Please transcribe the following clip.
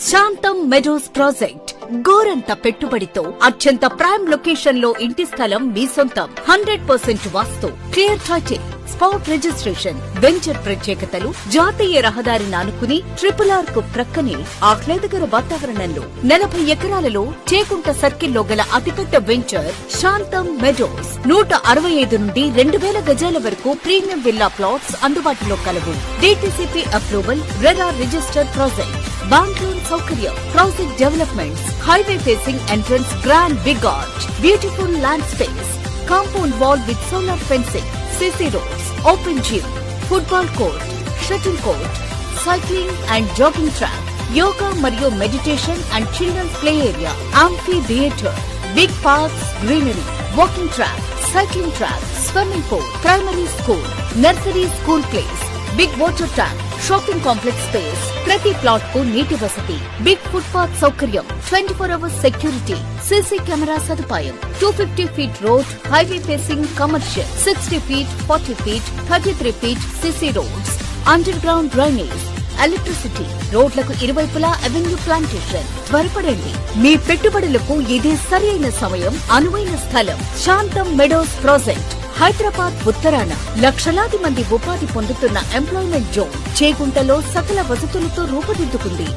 శాంతం Meadows project గోరంత పెట్టుబడితో అత్యంత ప్రైమ్ లొకేషన్ లో ఇంటి స్థలం మీ సొంతం. 100% vastu, clear title, spot registration. Venture ప్రత్యేకతలు జాతీయ రహదారిని ఆనుకుని RRR కు ప్రక్కనే ఆహ్లాదకర వాతావరణంలో 40 ఎకరాలలో చేకుంట సర్కిల్లో గల అతిపెద్ద వెంచర్ శాంతం మెడోస్. 165 నుండి 2000 గజాల వరకు ప్రీమియం విల్లా ప్లాట్స్ అందుబాటులో కలవు. DTCP approval, RRR registered project. Bank loan సౌకర్యం. Project developments, highway facing entrance, grand big arch, beautiful land space, compound wall with solar fencing, CC roads, open gym, football court, shuttle court, cycling and jogging track, yoga మరియు meditation and children's play area, amphitheater, big parks, greenery, walking track, cycling track, swimming pool, primary school, nursery school place, big water tank, shopping complex space. ప్రతి plot కు నీటి వసతి, big footpath సౌకర్యం, 24 hours security, CC camera సదుపాయం, 250 feet road, highway facing commercial, 60 feet, 40 feet, 33 feet CC roads, under ground drainage, electricity, రోడ్లకు ఇరువైపులా avenue plantation. త్వరపడండి, మీ పెట్టుబడులకు ఇదే సరైన సమయం, అనువైన స్థలం. శాంతం మెడోస్ ప్రాజెక్ట్, హైదరాబాద్ ఉత్తరాన లక్షలాది మంది ఉపాధి పొందుతున్న ఎంప్లాయ్మెంట్ జోన్. చేగుంటలో సకల వసతులతో రూపుదిద్దుకుంది.